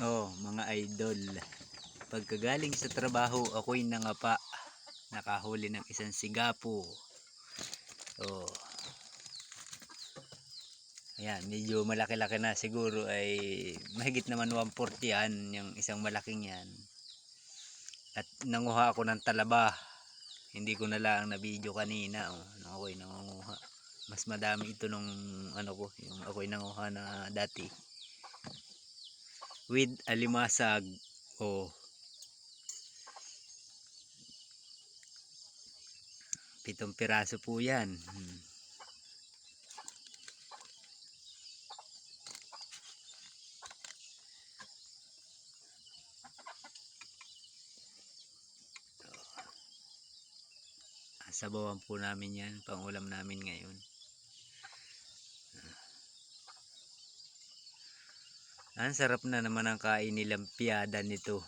Oh, mga idol. Pagkagaling sa trabaho, ako'y nangapa. Nakahuli ng isang sigapo. Oh, ayan, medyo malaki-laki na siguro ay mahigit naman 140 yan, yung isang malaking yan. At nanguha ako ng talaba. Hindi ko na lang na video kanina, oh, nung ako'y nangunguha. Mas madami ito nung ano ko, yung ako'y nanguha na dati. With alimasag. Oh, 7 piraso po yan. Sabawan po namin yan, pang ulam namin ngayon. Ang sarap na naman ang kain nilang piyada nito.